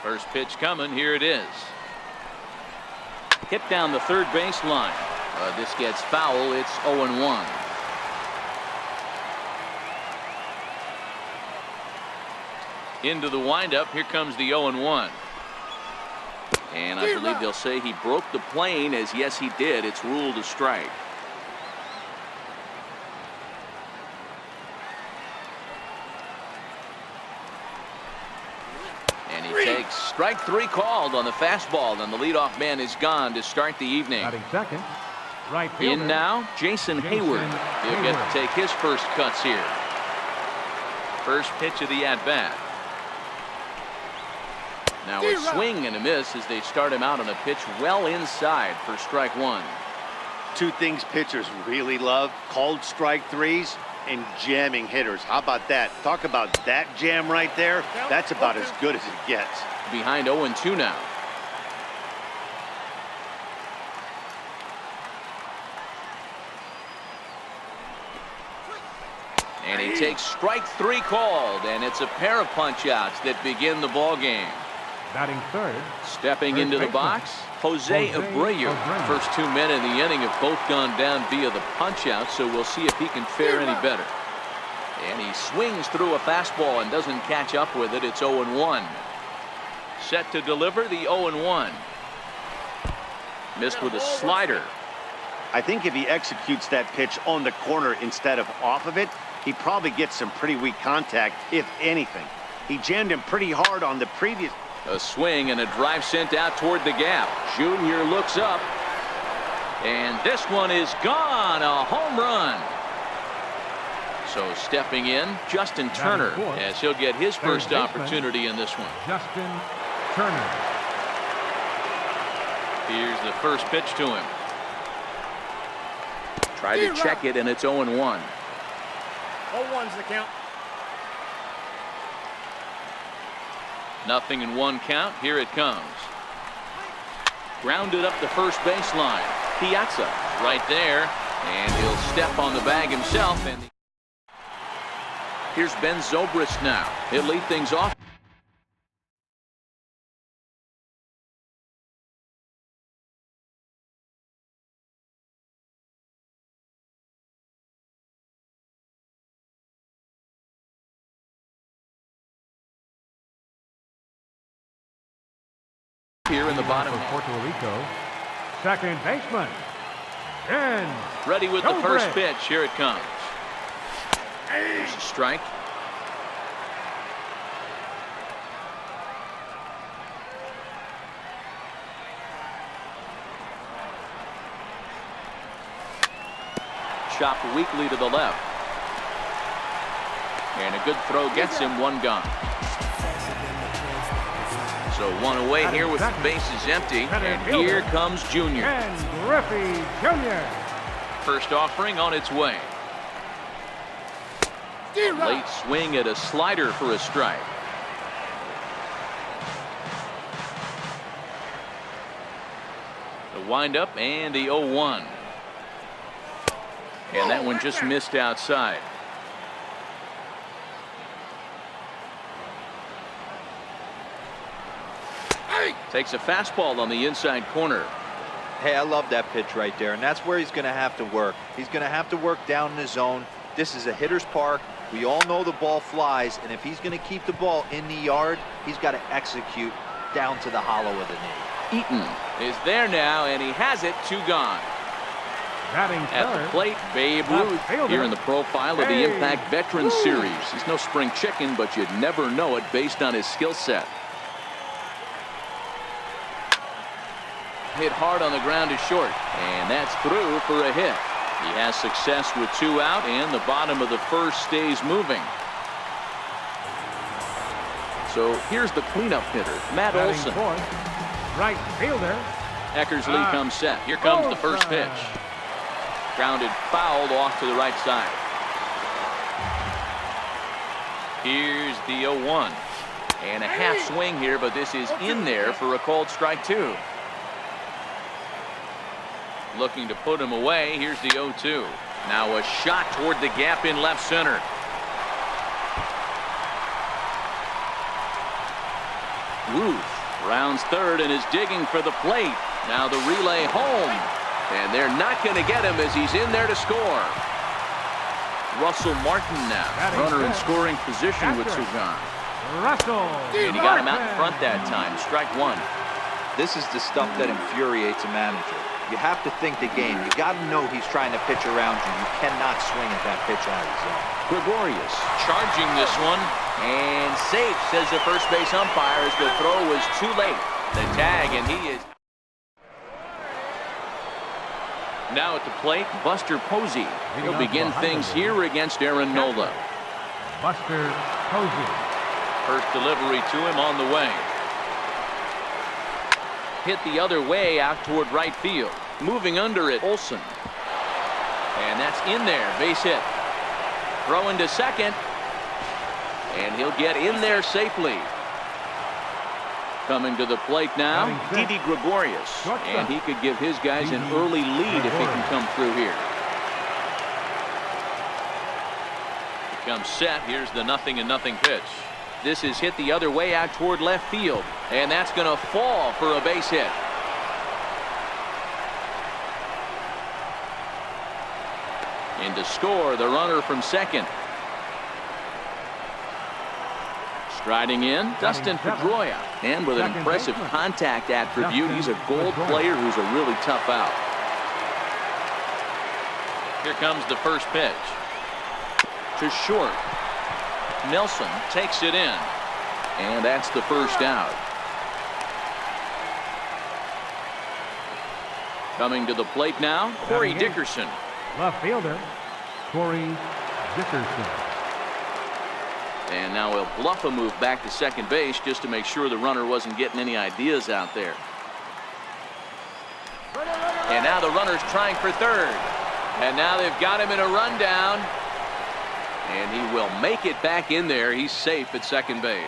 First pitch coming. Here it is. Hit down the third base line. This gets foul. It's 0-1. Into the windup. Here comes the 0-1. And I believe they'll say he broke the plane, as yes he did. It's ruled a strike. And he takes strike three called on the fastball, and the leadoff man is gone to start the evening. Batting second, right fielder. In now, Jason Hayward. He'll get to take his first cuts here. First pitch of the at-bat. Now a swing and a miss as they start him out on a pitch well inside for strike one. Two things pitchers really love: called strike threes and jamming hitters. How about that? Talk about that jam right there. That's about as good as it gets. Behind 0-2 now. And he takes strike three called, and it's a pair of punch-outs that begin the ball game. Batting third. Stepping into the box, Jose Abreu. First 2 men in the inning have both gone down via the punch-out, so we'll see if he can fare any better. And he swings through a fastball and doesn't catch up with it. It's 0-1. Set to deliver the 0-1. Missed with a slider. I think if he executes that pitch on the corner instead of off of it, he probably gets some pretty weak contact, if anything. He jammed him pretty hard on the previous. A swing and a drive sent out toward the gap. Junior looks up, and this one is gone. A home run. So stepping in, Justin Turner, as he'll get his first opportunity in this one. Justin Turner. Here's the first pitch to him. Tried to check it, and it's 0-1. 0-1's the count. Nothing in one count. Here it comes. Grounded up the first baseline. Piazza right there, and he'll step on the bag himself. And here's Ben Zobrist now. He'll lead things off. Here in the bottom of Puerto Rico, second baseman, and ready with the first pitch. Here it comes. There's a strike. Chopped weakly to the left, and a good throw gets him one gone. So one away here with the bases empty, and here comes Junior. And Griffey Jr. First offering on its way. Late swing at a slider for a strike. The windup and the 0-1. And that one just missed outside. Takes a fastball on the inside corner. Hey, I love that pitch right there, and that's where he's going to have to work. He's going to have to work down in the zone. This is a hitter's park. We all know the ball flies, and if he's going to keep the ball in the yard, he's got to execute down to the hollow of the knee. Eaton is there now, and he has it. 2 gone. At the plate, Babe Ruth here in the profile of the Impact Veterans Series. He's no spring chicken, but you'd never know it based on his skill set. Hit hard on the ground to short, and that's through for a hit. He has success with 2 out, and the bottom of the first stays moving. So here's the cleanup hitter, Matt Olson. Right fielder. Eckersley comes set. Here comes the first pitch. Grounded fouled off to the right side. Here's the 0-1. And a half swing here, but this is in there for a called strike 2. Looking to put him away. Here's the 0-2. Now a shot toward the gap in left center. Ruth rounds third and is digging for the plate. Now the relay home. And they're not going to get him as he's in there to score. Russell Martin now. Runner in scoring position with 2 gone. Russell. And he got him out in front that time. Strike 1. This is the stuff that infuriates a manager. You have to think the game. You got to know he's trying to pitch around you. You cannot swing at that pitch out of his zone. Gregorius charging this one. And safe, says the first base umpire, as the throw was too late. The tag, and he is... Now at the plate, Buster Posey. He'll begin things here against Aaron Nola. Buster Posey. First delivery to him on the way. Hit the other way out toward right field. Moving under it, Olsen. And that's in there, base hit. Throwing to second. And he'll get in there safely. Coming to the plate now, Didi Gregorius. And he could give his guys an early lead if he can come through here. Becomes set. Here's the 0-0 pitch. This is hit the other way out toward left field. And that's going to fall for a base hit. In to score, the runner from second. Striding in, Dustin Pedroia. And with an impressive contact attribute, he's a gold player who's a really tough out. Here comes the first pitch. To short. Nelson takes it in. And that's the first out. Coming to the plate now, Corey Dickerson. Left fielder, Corey Dickerson. And now he'll bluff a move back to second base just to make sure the runner wasn't getting any ideas out there. And now the runner's trying for third. And now they've got him in a rundown. And he will make it back in there. He's safe at second base.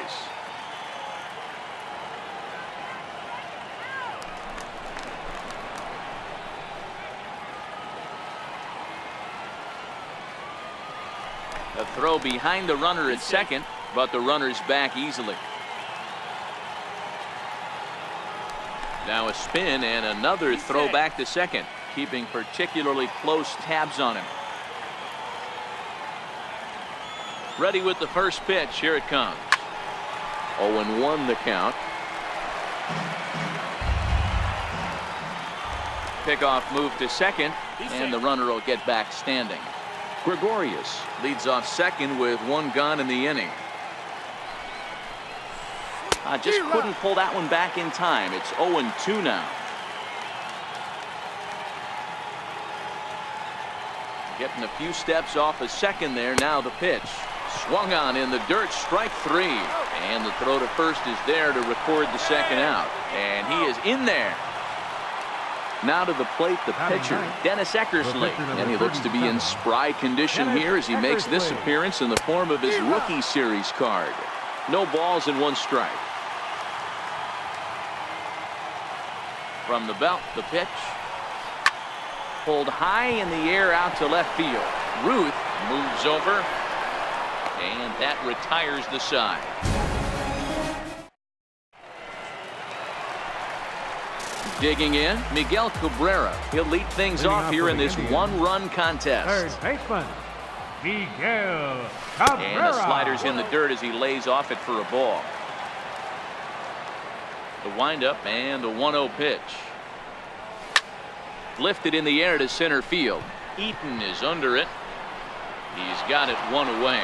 A throw behind the runner at second, but the runner's back easily. Now a spin and another throw back to second, keeping particularly close tabs on him. Ready with the first pitch. Here it comes. 0-1 the count. Pickoff move to second, and the runner will get back standing. Gregorius leads off second with 1 gone in the inning. Just couldn't pull that one back in time. It's 0-2 now. Getting a few steps off a second there. Now the pitch. Swung on in the dirt, strike 3. And the throw to first is there to record the second out. And he is in there. Now to the plate, the pitcher, Dennis Eckersley. And he looks to be in spry condition here as he makes this appearance in the form of his rookie series card. No balls and 1 strike. From the belt, the pitch. Pulled high in the air out to left field. Ruth moves over. And that retires the side. Digging in, Miguel Cabrera. He'll lead things off here in this 1-run contest. Third baseman, Miguel Cabrera. And the slider's in the dirt as he lays off it for a ball. The windup and the 1-0 pitch. Lifted in the air to center field. Eaton is under it. He's got it 1 away.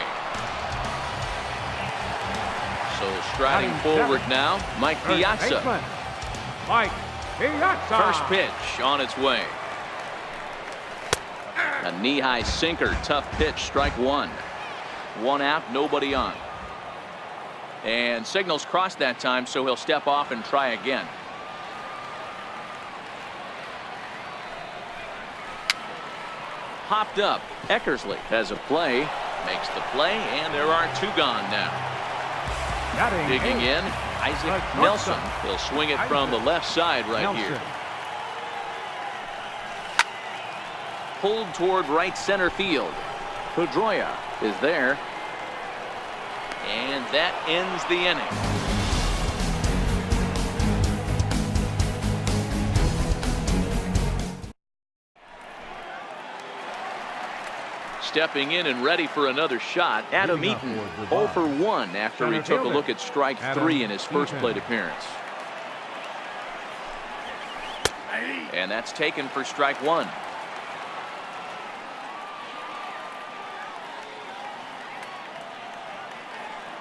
So striding forward now, Mike Piazza. Mike Piazza. First pitch on its way. A knee-high sinker, tough pitch, strike 1. 1 out, nobody on. And signals crossed that time, so he'll step off and try again. Popped up. Eckersley has a play, makes the play, and there are 2 gone now. Digging in, Isaac Nelson. He'll swing it from the left side right here. Pulled toward right center field. Pedroia is there. And that ends the inning. stepping in and ready for another shot. Adam Eaton, 0 for 1 after he took a look at strike 3 in his first plate appearance. And that's taken for strike 1.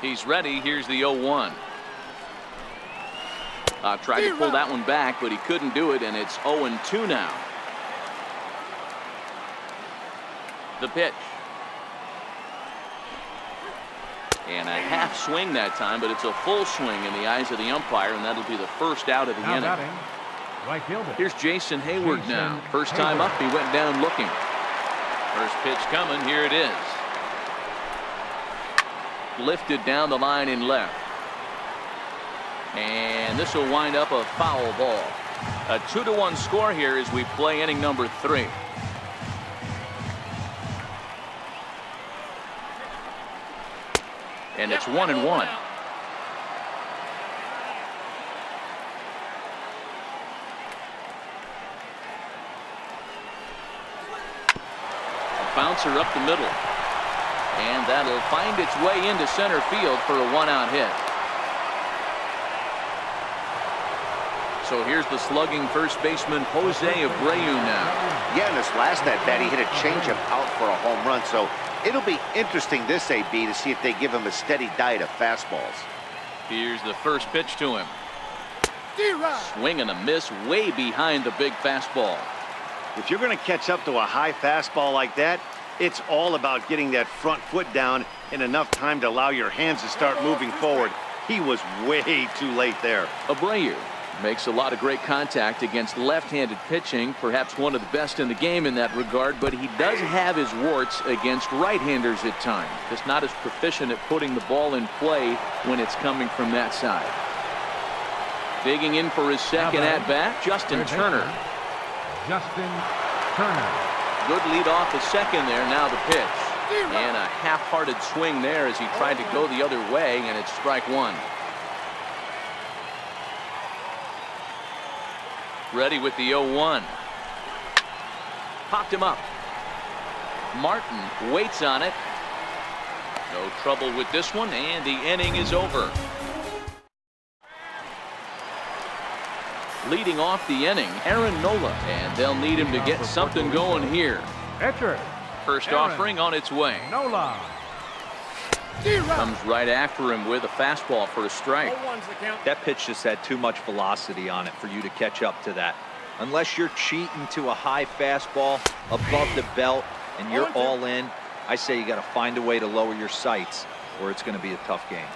He's ready. Here's the 0-1. Tried to pull that one back, but he couldn't do it, and it's 0-2 now. The pitch. And a half swing that time, but it's a full swing in the eyes of the umpire, and that'll be the first out of the inning. Right fielder. Here's Jason Hayward now. First time up, he went down looking. First pitch coming. Here it is. Lifted down the line in left. And this will wind up a foul ball. A 2-1 score here as we play inning number 3. And it's 1-1. A bouncer up the middle. And that'll find its way into center field for a 1-out hit. So here's the slugging first baseman Jose Abreu now. Yeah, in this last at-bat, he hit a changeup out for a home run. So it'll be interesting this AB to see if they give him a steady diet of fastballs. Here's the first pitch to him. Swing and a miss way behind the big fastball. If you're going to catch up to a high fastball like that, it's all about getting that front foot down in enough time to allow your hands to start moving forward. He was way too late there. Abreu makes a lot of great contact against left-handed pitching, perhaps one of the best in the game in that regard, but he does have his warts against right-handers at times. Just not as proficient at putting the ball in play when it's coming from that side. Digging in for his second at-bat, Justin Turner. Justin Turner. Good lead off the second there. Now the pitch. And a half-hearted swing there as he tried to go the other way, and it's strike 1. Ready with the 0-1. Popped him up. Martin waits on it. No trouble with this one, and the inning is over. Leading off the inning, Aaron Nola, and they'll need him to get something going here. Pitcher. First Aaron offering on its way. Nola. Comes right after him with a fastball for a strike. That pitch just had too much velocity on it for you to catch up to that. Unless you're cheating to a high fastball above the belt and you're all in, I say you got to find a way to lower your sights or it's going to be a tough game.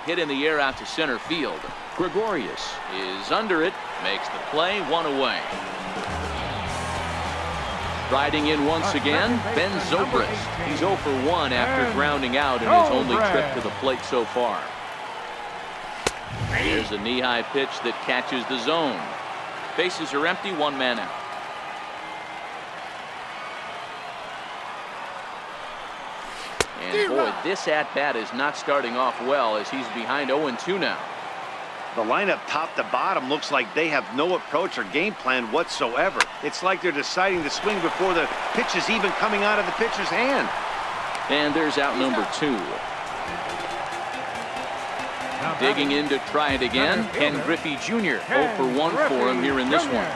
Hit in the air out to center field. Gregorius is under it, makes the play, 1 away. Riding in once again, Ben Zobrist. He's 0 for 1 after grounding out in his only trip to the plate so far. Here's a knee-high pitch that catches the zone. Bases are empty, 1 man out. And boy, this at-bat is not starting off well as he's behind 0-2 now. The lineup top to bottom looks like they have no approach or game plan whatsoever. It's like they're deciding to swing before the pitch is even coming out of the pitcher's hand. And there's out number 2. Digging in to try it again, Ken Griffey Jr. 0 for 1 for him here in this one.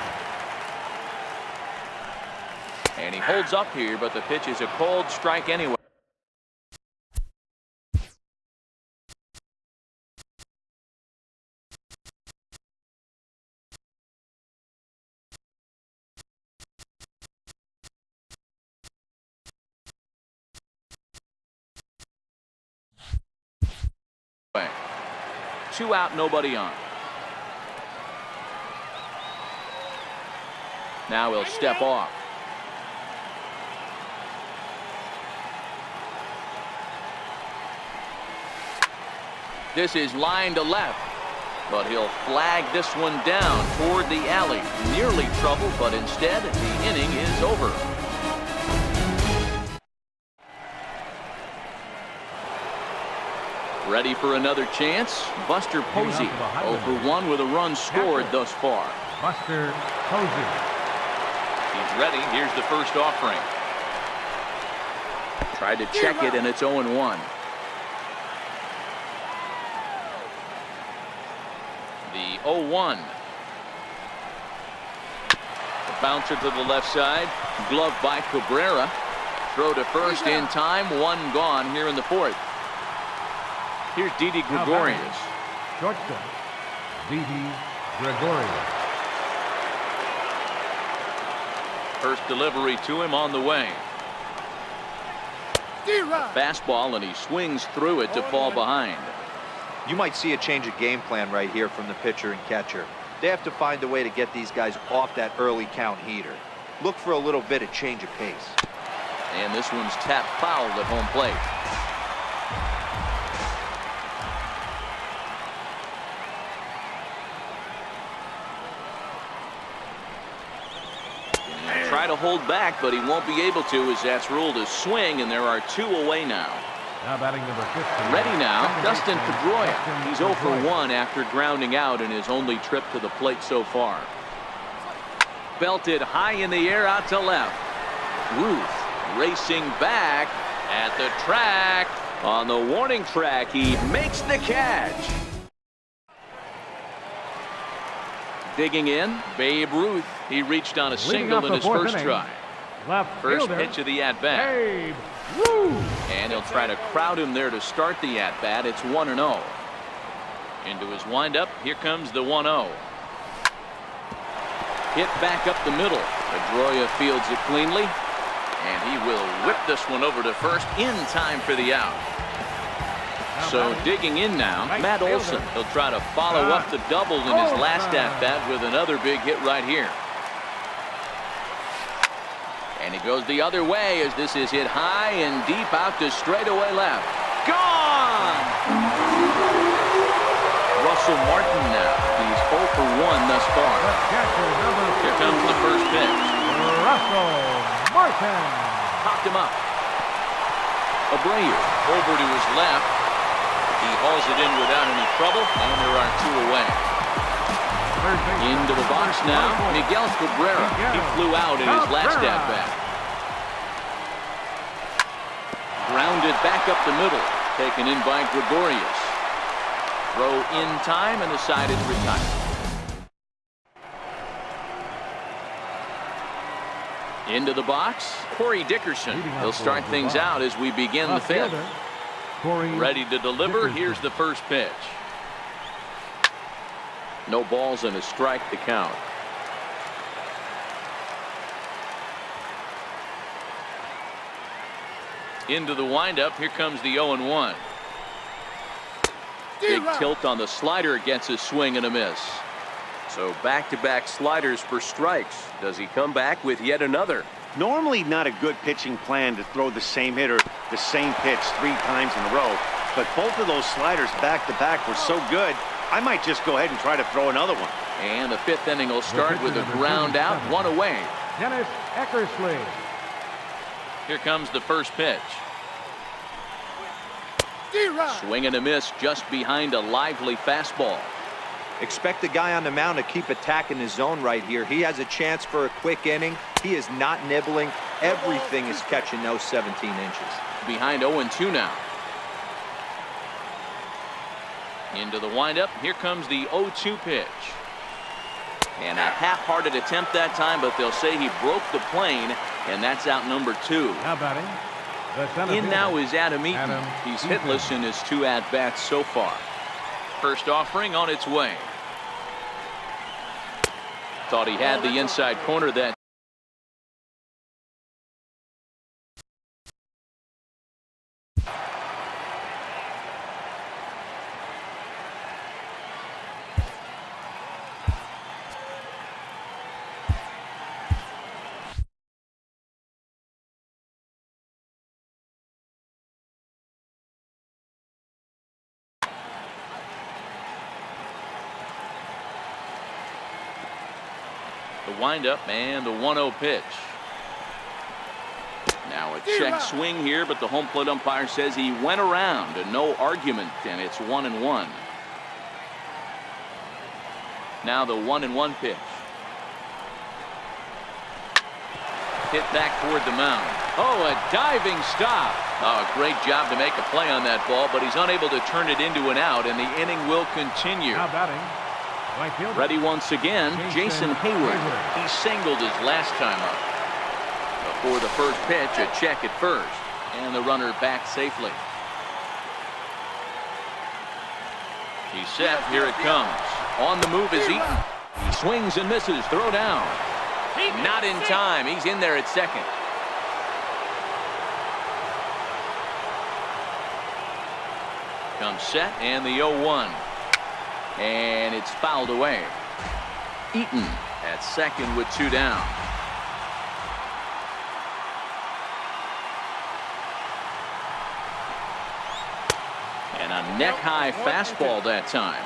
And he holds up here, but the pitch is a cold strike anyway. Two out, nobody on. Now he'll step off. This is line to left, but he'll flag this one down toward the alley. Nearly trouble, but instead the inning is over. Ready for another chance? Buster Posey, 0 for 1 with a run scored thus far. Buster Posey. He's ready. Here's the first offering. Tried to check it, and it's 0-1. The 0-1. The bouncer to the left side. Glove by Cabrera. Throw to first in time. One gone here in the fourth. Here's Didi Gregorius. Shortstop, Didi Gregorius. First delivery to him on the way. Fastball, and he swings through it to fall behind. You might see a change of game plan right here from the pitcher and catcher. They have to find a way to get these guys off that early count heater. Look for a little bit of change of pace. And this one's tapped foul at home plate. He'll try to hold back, but he won't be able to, as that's ruled a swing, and there are 2 away now. Now batting number 15. Ready now, Dustin Pedroia. He's 0 for 1 after grounding out in his only trip to the plate so far. Belted high in the air out to left. Ruth racing back at the track. On the warning track, he makes the catch. Digging in, Babe Ruth. He reached on a single in his first try. First pitch of the at-bat. Babe Ruth. And he'll try to crowd him there to start the at-bat. It's 1-0. Into his windup, here comes the 1-0. Hit back up the middle. Pedroia fields it cleanly, and he will whip this one over to first in time for the out. So digging in now, Matt Olson. He'll try to follow up the double in his last at-bat with another big hit right here. And he goes the other way as this is hit high and deep out to straightaway left. Gone! Russell Martin now. He's 0 for 1 thus far. Here comes the first pitch. Russell Martin. Popped him up. Abreu over to his left. He hauls it in without any trouble, and there are 2 away. Into the box now, Miguel Cabrera. He flew out in his last at-bat. Grounded back up the middle, taken in by Gregorius. Throw in time, and the side is retired. Into the box, Corey Dickerson. He'll start things out as we begin the fifth. Ready to deliver. Here's the first pitch. No balls and a strike to count. Into the windup. Here comes the 0-1. Big tilt on the slider, gets a swing and a miss. So back-to-back sliders for strikes. Does he come back with yet another? Normally not a good pitching plan to throw the same hitter the same pitch 3 times in a row, but both of those sliders back-to-back were so good, I might just go ahead and try to throw another one. And the 5th inning will start with a ground out, 1 away. Dennis Eckersley. Here comes the first pitch. Swing and a miss just behind a lively fastball. Expect the guy on the mound to keep attacking his zone right here. He has a chance for a quick inning. He is not nibbling. Everything is catching those 17 inches. Behind 0-2 now. Into the windup. Here comes the 0-2 pitch. And a half-hearted attempt that time, but they'll say he broke the plane, and that's out number 2. How about him? In now is Adam Eaton. He's hitless in his 2 at-bats so far. First offering on its way. Thought he had the inside corner that. The windup and the 1-0 pitch. Now a check swing here, but the home plate umpire says he went around and no argument, and it's 1-1. Now the 1-1 pitch. hit back toward the mound. Oh, a diving stop. Oh, great job to make a play on that ball, but he's unable to turn it into an out, and the inning will continue. Now batting, right fielder. Ready once again, Jason Hayward. He singled his last time up. Before the first pitch, a check at first, and the runner back safely. He's set. Here it comes. On the move is Eaton. He swings and misses. Throw down. Not in time. He's in there at second. Comes set, and the 0-1. And it's fouled away. Eaton at second with 2 down. And a neck-high fastball that time.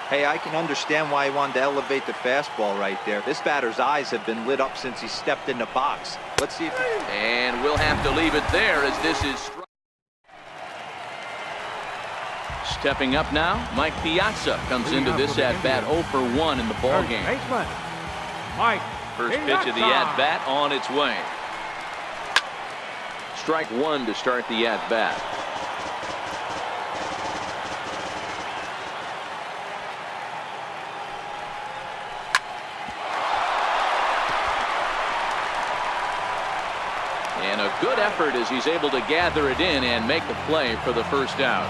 Hey, I can understand why he wanted to elevate the fastball right there. This batter's eyes have been lit up since he stepped in the box. Let's see if he... And we'll have to leave it there as this is... Stepping up now, Mike Piazza comes into this at-bat 0 for 1 in the ball game. Baseman, Mike First pitch of the at-bat on its way. Strike 1 to start the at-bat. And a good effort as he's able to gather it in and make the play for the first out.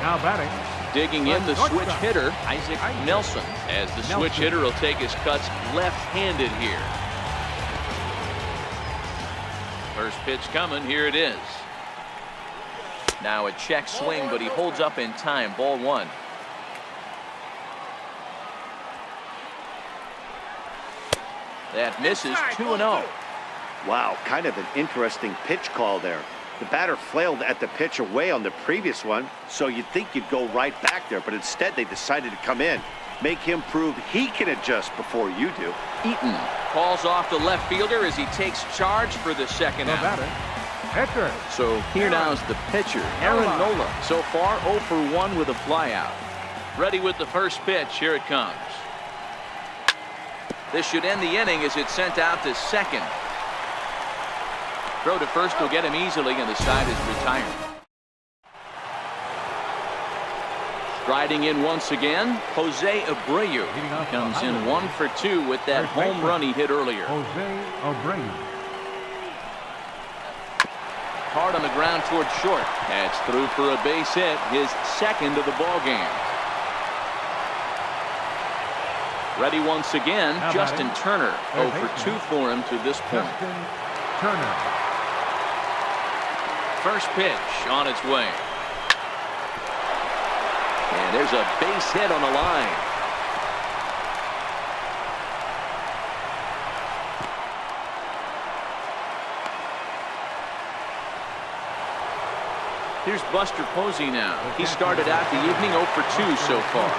Now batting. Digging in the switch hitter, Isaac Nelson, as the switch hitter will take his cuts left-handed here. First pitch coming. Here it is. Now a check swing, but he holds up in time. Ball 1. That misses. 2-0. Wow, kind of an interesting pitch call there. The batter flailed at the pitch away on the previous one, so you'd think you'd go right back there, but instead they decided to come in. Make him prove he can adjust before you do. Eaton calls off the left fielder as he takes charge for the second out. Batter, pitcher. So here now is the pitcher, Aaron Nola. So far 0 for 1 with a flyout. Ready with the first pitch. Here it comes. This should end the inning as it's sent out to second. Throw to first will get him easily, and the side is retired. Striding in once again, Jose Abreu. He comes in 1 for 2 with that home run he hit earlier. Jose Abreu. Hard on the ground towards short. That's through for a base hit, his second of the ball game. Ready once again, Justin Turner. 0 for 2 for him to this point. Justin Turner. First pitch on its way. And there's a base hit on the line. Here's Buster Posey now. He started out the evening 0 for 2 so far.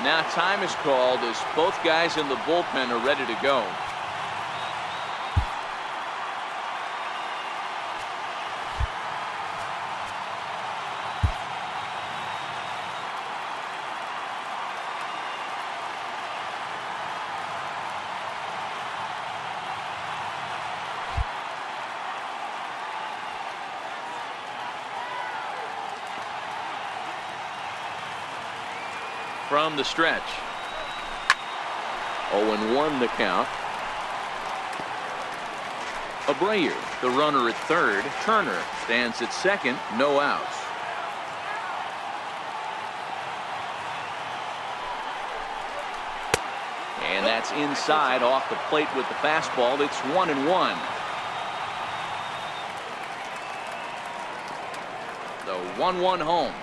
Now time is called as both guys in the bullpen are ready to go. From the stretch. 0-1 the count. Abreu, the runner at third. Turner stands at second. No outs. And that's inside off the plate with the fastball. It's 1-1. The 1-1 home.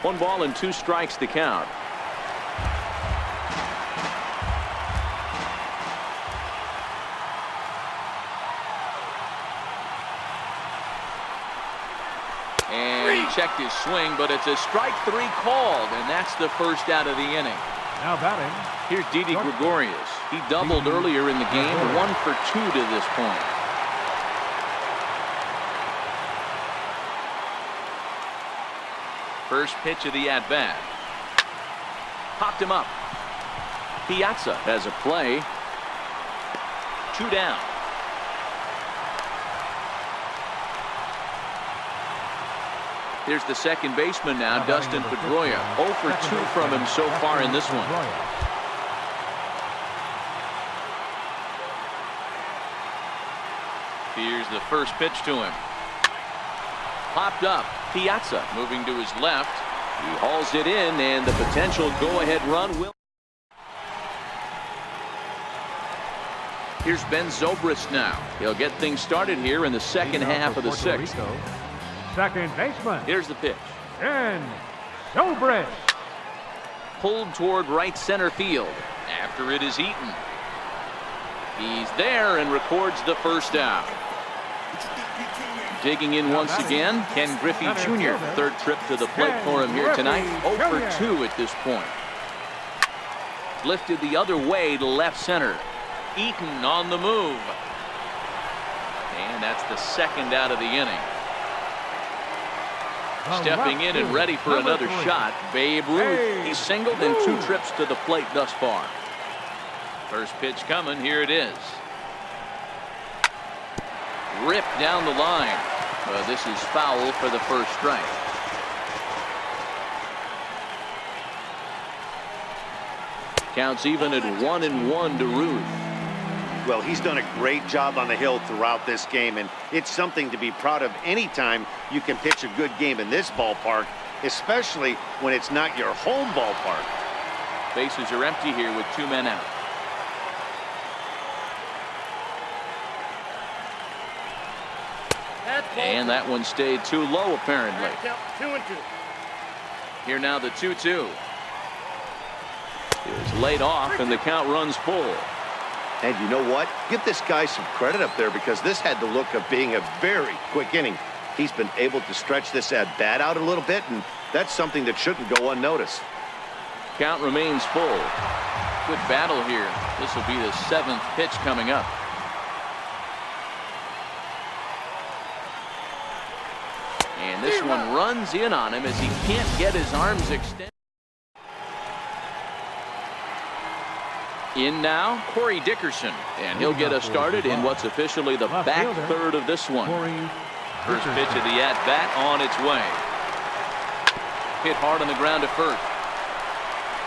1 ball and 2 strikes to count. And he checked his swing, but it's a strike 3 called, and that's the first out of the inning. Now batting. Here's Didi Gregorius. He doubled earlier in the game, 1 for 2 to this point. First pitch of the at-bat. Popped him up. Piazza has a play. 2 down. Here's the second baseman now, Dustin Pedroia. 0 for 2 from him so far in this one. Here's the first pitch to him. Popped up. Piazza moving to his left. He hauls it in, and the potential go-ahead run will. Here's Ben Zobrist now. He'll get things started here in the second half of the 6th. Second baseman. Here's the pitch. Ben Zobrist. Pulled toward right center field. After it is Eaton. He's there and records the first out. Digging in once again, Ken Griffey Jr. Third trip to the plate for him here tonight. 0 for 2 at this point. Lifted the other way to left center. Eaton on the move. And that's the second out of the inning. Stepping in and ready for another shot, Babe Ruth. He's singled in 2 trips to the plate thus far. First pitch coming, here it is. Ripped down the line. Well, this is foul for the first strike. Counts even at 1-1 to Ruth. Well, he's done a great job on the hill throughout this game, and it's something to be proud of anytime you can pitch a good game in this ballpark, especially when it's not your home ballpark. Bases are empty here with 2 men out. And that one stayed too low, apparently. 2-2. Here now the 2-2. It's laid off, and the count runs full. And you know what? Give this guy some credit up there, because this had the look of being a very quick inning. He's been able to stretch this at bat out a little bit, and that's something that shouldn't go unnoticed. Count remains full. Good battle here. This will be the 7th pitch coming up. And this one runs in on him as he can't get his arms extended. In now, Corey Dickerson, and he'll get us started in what's officially the back third of this one. First pitch of the at-bat on its way. Hit hard on the ground to first.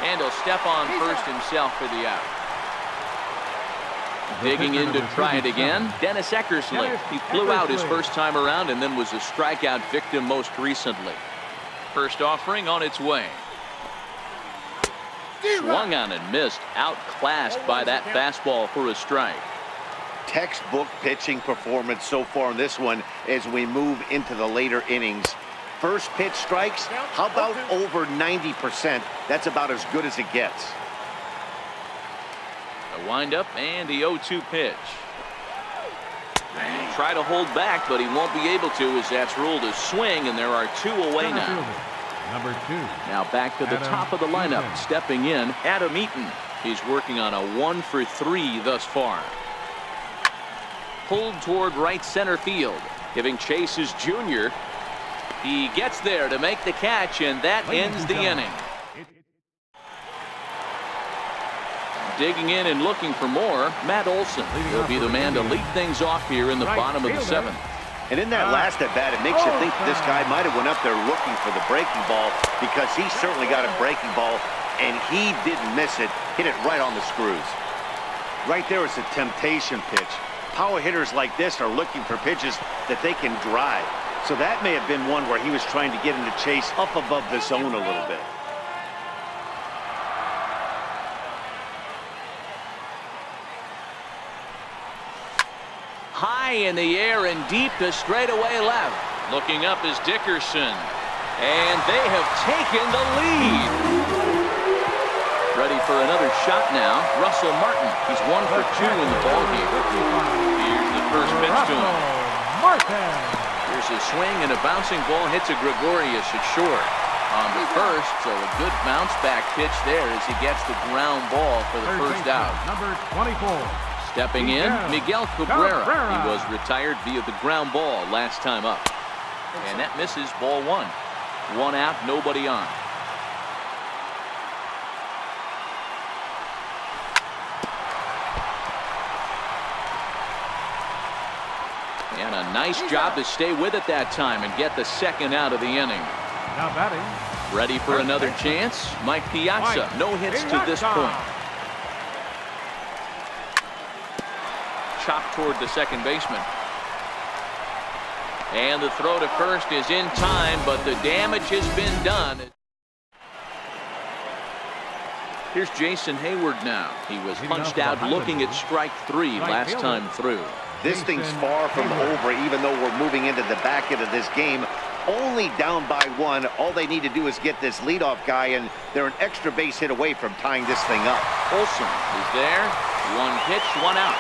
And he'll step on first himself for the out. Digging in to try it again, Dennis Eckersley. He flew out his first time around and then was a strikeout victim most recently. First offering on its way. Swung on and missed, outclassed by that fastball for a strike. Textbook pitching performance so far in this one as we move into the later innings. First pitch strikes, how about over 90%? That's about as good as it gets. A windup and the 0-2 pitch. Try to hold back, but he won't be able to, as that's ruled a swing, and there are 2 away now. Number 2. Now back to the top of the lineup. Eaton. Stepping in, Adam Eaton. He's working on a 1 for 3 thus far. Pulled toward right center field. Giving chase is Jr. He gets there to make the catch, and that ends the inning. Digging in and looking for more, Matt Olson. He'll be the man to lead things off here in the bottom of the 7th. And in that last at bat, it makes you think this guy might have went up there looking for the breaking ball, because he certainly got a breaking ball, and he didn't miss it. Hit it right on the screws. Right there is a temptation pitch. Power hitters like this are looking for pitches that they can drive. So that may have been one where he was trying to get into chase up above the zone a little bit. High in the air and deep to straightaway left. Looking up is Dickerson. And they have taken the lead. Ready for another shot now, Russell Martin. He's 1 for 2 in the ballgame. Here's the first pitch to him. Here's a swing, and a bouncing ball hits a Gregorius at short. On the first, so a good bounce back pitch there as he gets the ground ball for the first out. Number 24. Stepping in, Miguel Cabrera. He was retired via the ground ball last time up. And that misses, ball 1. 1 out, nobody on. And a nice job to stay with it that time and get the second out of the inning. Now batting. Ready for another chance? Mike Piazza. No hits to this point. Chopped toward the second baseman. And the throw to first is in time, but the damage has been done. Here's Jason Hayward now. He was punched out looking at strike 3 last time through. This thing's far from over, even though we're moving into the back end of this game. Only down by 1. All they need to do is get this leadoff guy, and they're an extra base hit away from tying this thing up. Olsen is there. 1 pitch, 1 out.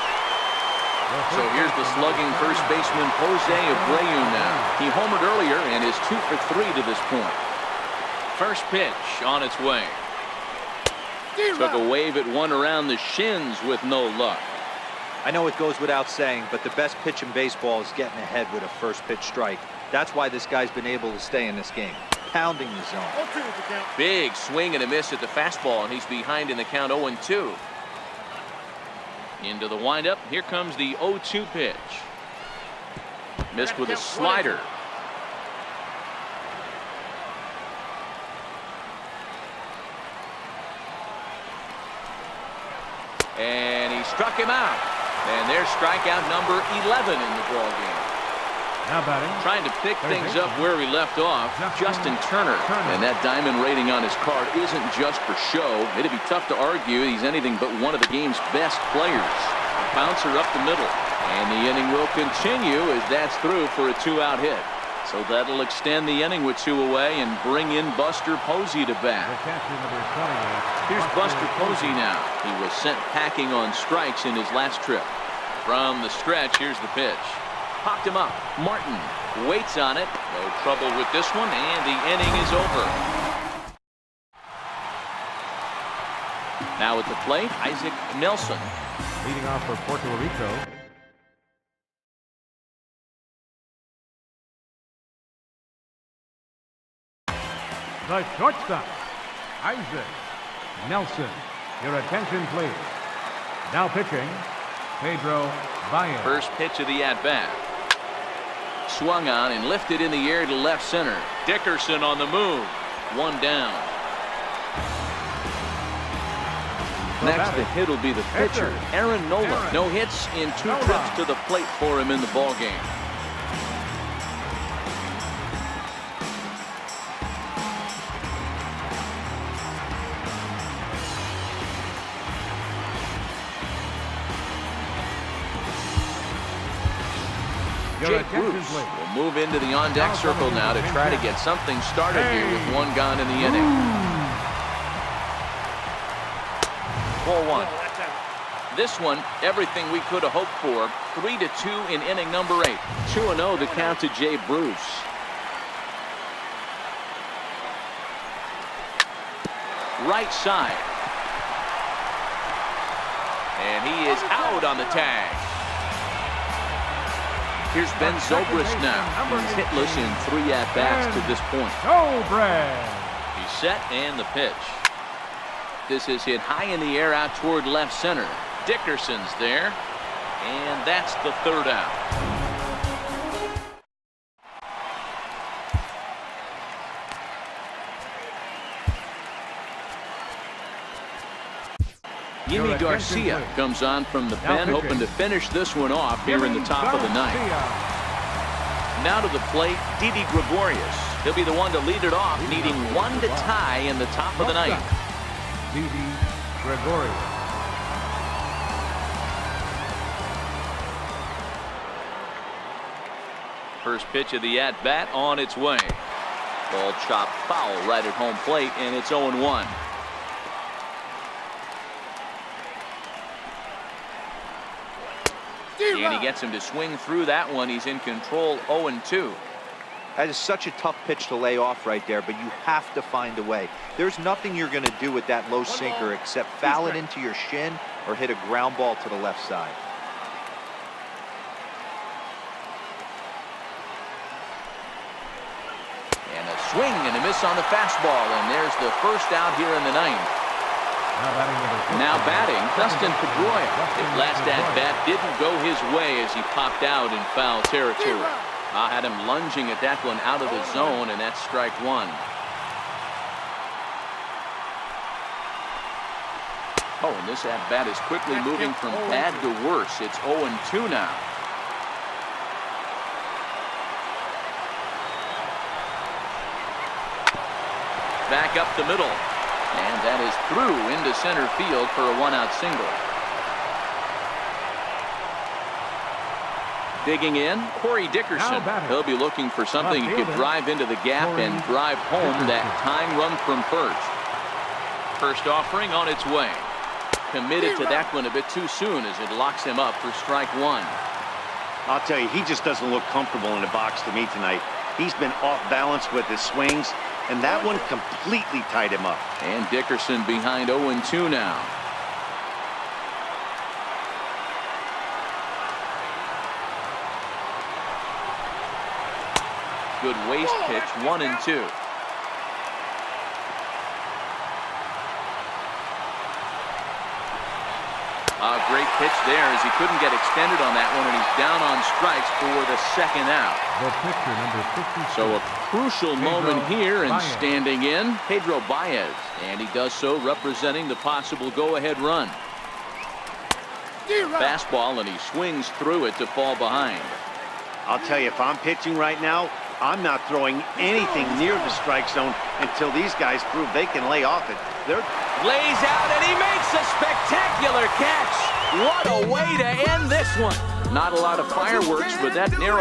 So here's the slugging first baseman Jose Abreu now. He homered earlier and is 2 for 3 to this point. First pitch on its way. Took a wave at one around the shins with no luck. I know it goes without saying, but the best pitch in baseball is getting ahead with a first pitch strike. That's why this guy's been able to stay in this game, pounding the zone. Big swing and a miss at the fastball, and he's behind in the count 0-2. Into the windup. Here comes the 0-2 pitch. Missed with a slider. And he struck him out. And there's strikeout number 11 in the ball game. Now batting. Trying to pick things up where we left off, Justin Turner. And that diamond rating on his card isn't just for show. It'd be tough to argue he's anything but one of the game's best players. Bouncer up the middle. And the inning will continue as that's through for a 2-out hit. So that'll extend the inning with 2 away and bring in Buster Posey to bat. Here's Buster Posey now. He was sent packing on strikes in his last trip. From the stretch, here's the pitch. Popped him up. Martin waits on it. No trouble with this one, and the inning is over. Now at the plate, Isaac Nelson. Leading off for Puerto Rico. The shortstop, Isaac Nelson. Your attention, please. Now pitching, Pedro Baez. First pitch of the at-bat. Swung on and lifted in the air to left center. Dickerson on the move. 1 down. Next, the hit will be the pitcher, Aaron Nola. No hits in 2 trips to the plate for him in the ball game. Jake Bruce will move into the on-deck circle now to try to get something started here with 1 gone in the inning. 4-1. This one, everything we could have hoped for. 3-2 in inning number 8. 2-0 to count to Jay Bruce. Right side. And he is out on the tag. Here's Ben Zobrist now. He's hitless in 3 at-bats to this point. He's set and the pitch. This is hit high in the air out toward left center. Dickerson's there. And that's the 3rd out. Yimi Garcia comes on from the pen, hoping to finish this one off here in the top of the 9th. Now to the plate, Didi Gregorius. He'll be the one to lead it off, needing 1 to tie in the top of the 9th. Didi Gregorius. First pitch of the at-bat on its way. Ball chopped foul right at home plate, and it's 0-1. And he gets him to swing through that one. He's in control, 0-2. That is such a tough pitch to lay off right there, but you have to find a way. There's nothing you're going to do with that low sinker except foul it into your shin or hit a ground ball to the left side. And a swing and a miss on the fastball, and there's the 1st out here in the 9th. Now batting, Dustin Pedroia. His last at-bat didn't go his way as he popped out in foul territory. I had him lunging at that one out of the zone, and that's strike one. Oh, and this at-bat is quickly moving from bad to worse. It's 0-2 now. Back up the middle. And that is through into center field for a one-out single. Digging in, Corey Dickerson. He'll be looking for something he could drive into the gap and drive home that tying run from first. First offering on its way. Committed to that one a bit too soon as it locks him up for strike one. I'll tell you, he just doesn't look comfortable in the box to me tonight. He's been off balance with his swings, and that one completely tied him up. And Dickerson behind 0-2 now. Good waist pitch, 1-2. A great pitch there as he couldn't get extended on that one, and he's down on strikes for the second out. The pitcher, number 56. So a crucial moment here, and standing in, Pedro Baez. And he does so representing the possible go-ahead run. Fastball, and he swings through it to fall behind. I'll tell you, if I'm pitching right now, I'm not throwing anything near the strike zone until these guys prove they can lay off it. Lays out, and he makes a spectacular catch. What a way to end this one. Not a lot of fireworks, but that narrow